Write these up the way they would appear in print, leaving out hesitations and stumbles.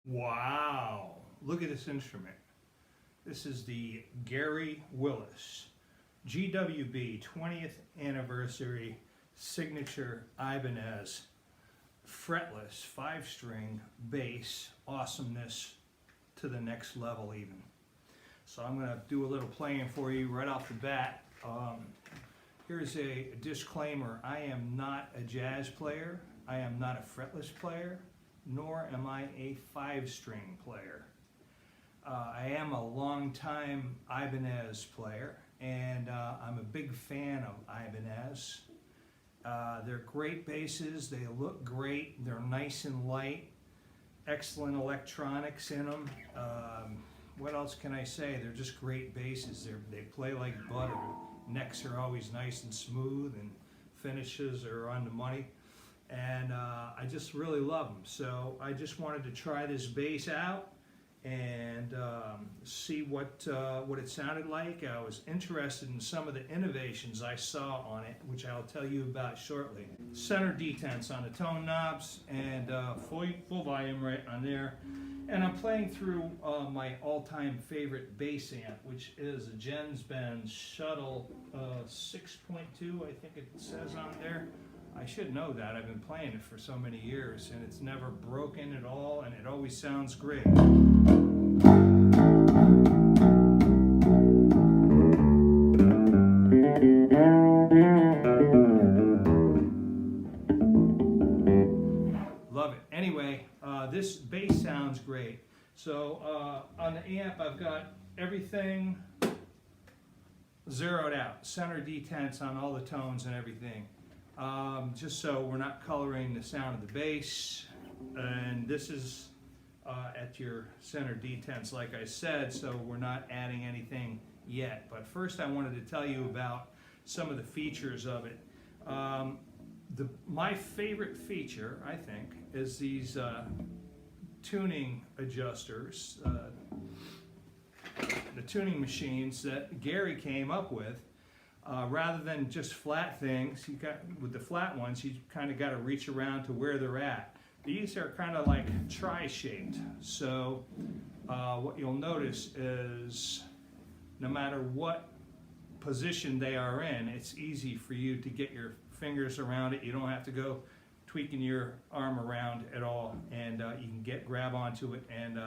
Wow, look at this instrument. This is the Gary Willis GWB 20th Anniversary Signature Ibanez fretless 5-string bass. Awesomeness to the next level even. So I'm going to do a little playing for you right off the bat. Here's a disclaimer. I am not a jazz player. I am not a fretless player, nor am I a 5-string player. I am a long-time Ibanez player, and I'm a big fan of Ibanez. They're great basses. They look great. They're nice and light. Excellent electronics in them. What else can I say? They're just great basses. They play like butter. Necks are always nice and smooth, and finishes are on the money. And I just really love them. So I just wanted to try this bass out and see what it sounded like. I was interested in some of the innovations I saw on it, which I'll tell you about shortly. Center detents on the tone knobs, and full volume right on there. And I'm playing through my all-time favorite bass amp, which is a Benz Shuttle 6.2, I think it says on there. I should know that. I've been playing it for so many years, and it's never broken at all, and it always sounds great. Love it. Anyway, this bass sounds great. So on the amp, I've got everything zeroed out. Center detents on all the tones and everything. Just so we're not coloring the sound of the bass. And this is at your center detents, like I said, so we're not adding anything yet. But first I wanted to tell you about some of the features of it. My favorite feature, I think, is these tuning adjusters, the tuning machines that Gary came up with. Rather than just flat things, with the flat ones, you kind of got to reach around to where they're at. These are kind of like tri-shaped. So what you'll notice is no matter what position they are in, it's easy for you to get your fingers around it. You don't have to go tweaking your arm around at all, and you can grab onto it. And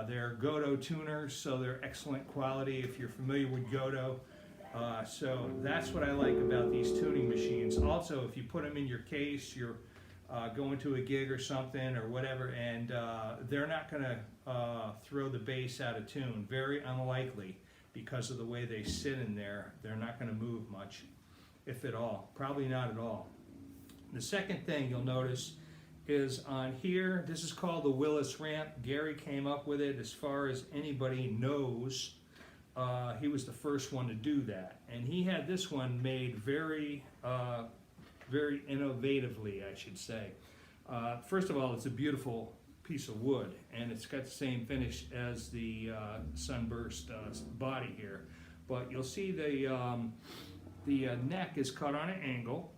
they're Godot tuners, so they're excellent quality if you're familiar with Godot. So that's what I like about these tuning machines. Also, if you put them in your case, you're going to a gig or something or whatever, and they're not going to throw the bass out of tune. Very unlikely, because of the way they sit in there. They're not going to move much, if at all. Probably not at all. The second thing you'll notice is on here, this is called the Willis ramp. Gary came up with it. As far as anybody knows, he was the first one to do that, and he had this one made very innovatively, I should say. First of all, it's a beautiful piece of wood, and it's got the same finish as the Sunburst body here. But you'll see the neck is cut on an angle,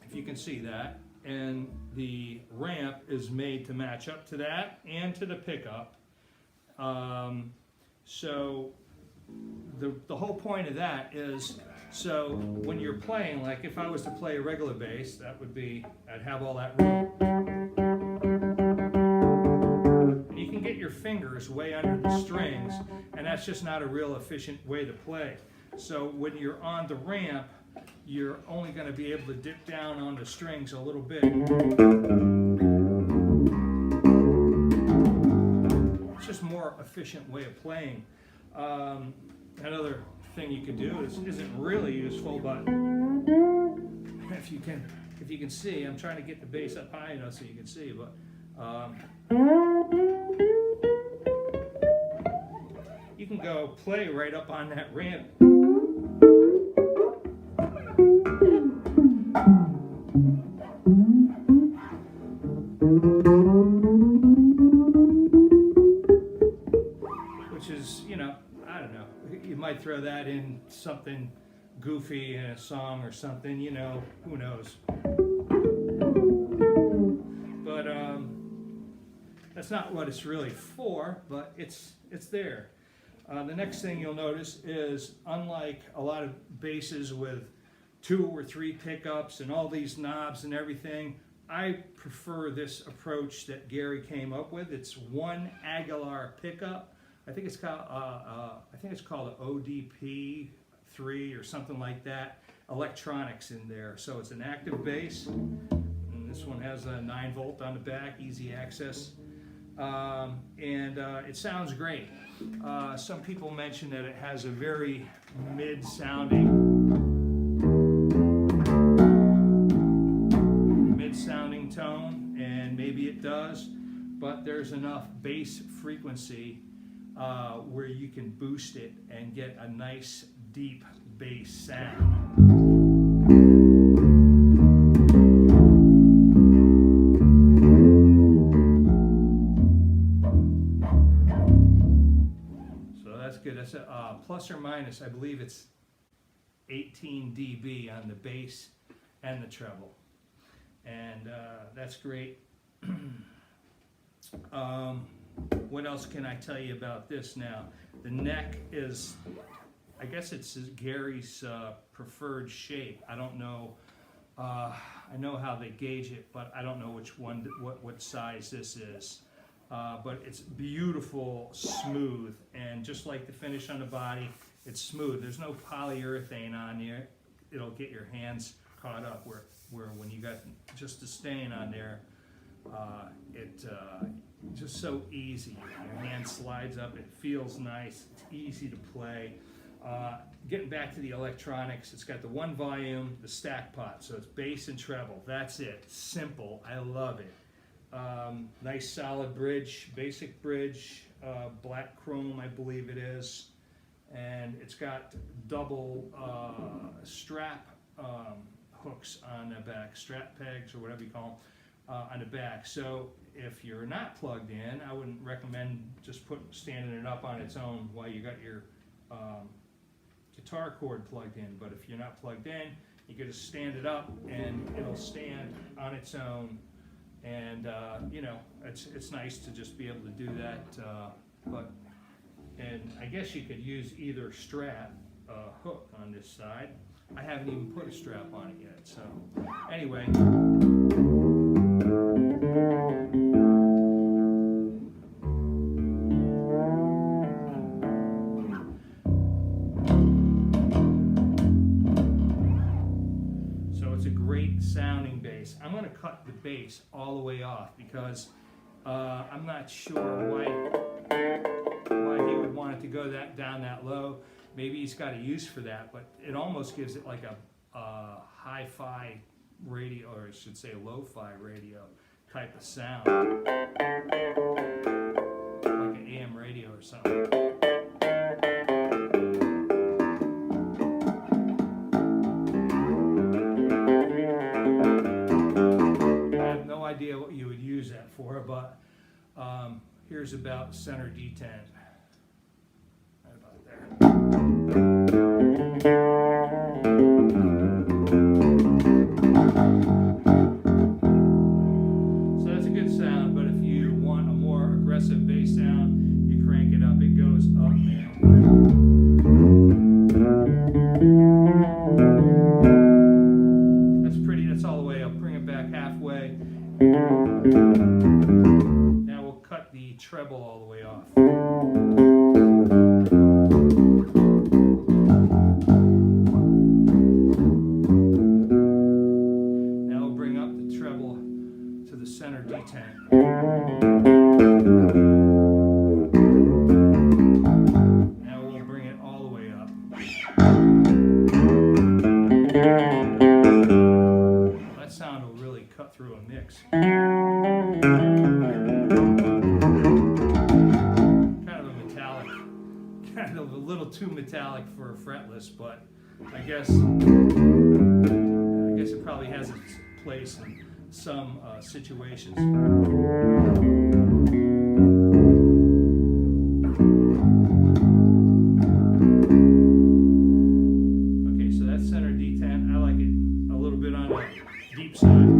if you can see that, and the ramp is made to match up to that and to the pickup. So the whole point of that is, so when you're playing, like if I was to play a regular bass, that would be, I'd have all that room. And you can get your fingers way under the strings, and that's just not a real efficient way to play. So when you're on the ramp, you're only going to be able to dip down on the strings a little bit. It's just a more efficient way of playing. Another thing you can do isn't really useful, but if you can see, I'm trying to get the bass up high enough so you can see, but you can go play right up on that ramp. Which is, I don't know, you might throw that in something goofy in a song or something, who knows. But That's not what it's really for, but it's there. The next thing you'll notice is, unlike a lot of basses with 2 or 3 pickups and all these knobs and everything, I prefer this approach that Gary came up with. It's one Aguilar pickup. I think it's called an ODP 3 or something like that. Electronics in there, so it's an active bass. And this one has a 9-volt on the back, easy access, and it sounds great. Some people mention that it has a very mid-sounding tone, and maybe it does, but there's enough bass frequency where you can boost it and get a nice deep bass sound. So that's good. That's a plus or minus, I believe it's 18 dB on the bass and the treble. And that's great. What else can I tell you about this now? The neck is, I guess it's Gary's preferred shape. I don't know. I know how they gauge it, but I don't know which one, what size this is. But it's beautiful, smooth, and just like the finish on the body, it's smooth. There's no polyurethane on there. It'll get your hands caught up where when you got just the stain on there, just so easy. Your hand slides up, it feels nice, it's easy to play. Getting back to the electronics, it's got the 1 volume, the stack pot, so it's bass and treble. That's it. Simple. I love it. Nice solid bridge, basic bridge, black chrome, I believe it is, and it's got double strap hooks on the back, strap pegs or whatever you call them, on the back. So if you're not plugged in, I wouldn't recommend just standing it up on its own while you got your guitar cord plugged in. But if you're not plugged in, you can just stand it up and it'll stand on its own. And you know, it's nice to just be able to do that. And I guess you could use either strap hook on this side. I haven't even put a strap on it yet, so anyway. So it's a great sounding bass. I'm going to cut the bass all the way off because I'm not sure why he would want it to go down that low. Maybe he's got a use for that, but it almost gives it like a hi-fi radio, or I should say lo-fi radio type of sound, like an AM radio or something. I have no idea what you would use that for, but here's about center D10. Right about there. So that's a good sound, but if you want a more aggressive bass sound, you crank it up. It goes up, man. That's pretty. That's all the way up. Bring it back halfway. Now we'll cut the treble all the way off. Center D10. Now we'll bring it all the way up. That sound will really cut through a mix. Kind of a metallic, kind of a little too metallic for a fretless, but I guess it probably has its place in some situations. Okay, so that's center D10. I like it a little bit on the deep side.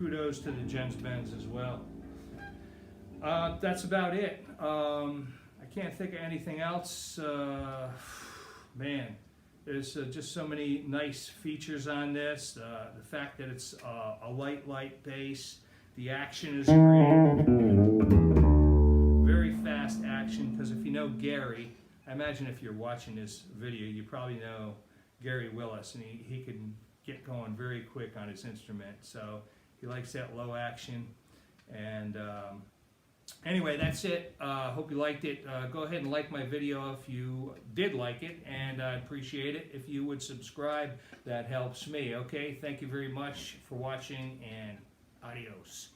kudos to the Gens Benz as well. That's about it. I can't think of anything else. Man, there's just so many nice features on this. The fact that it's a light base. The action is great. Very fast action, because if you know Gary, I imagine if you're watching this video, you probably know Gary Willis, and he can get going very quick on his instrument. So he likes that low action. And anyway, that's it. Hope you liked it. Go ahead and like my video if you did like it, and I appreciate it. If you would subscribe, that helps me. Okay, thank you very much for watching, and adios.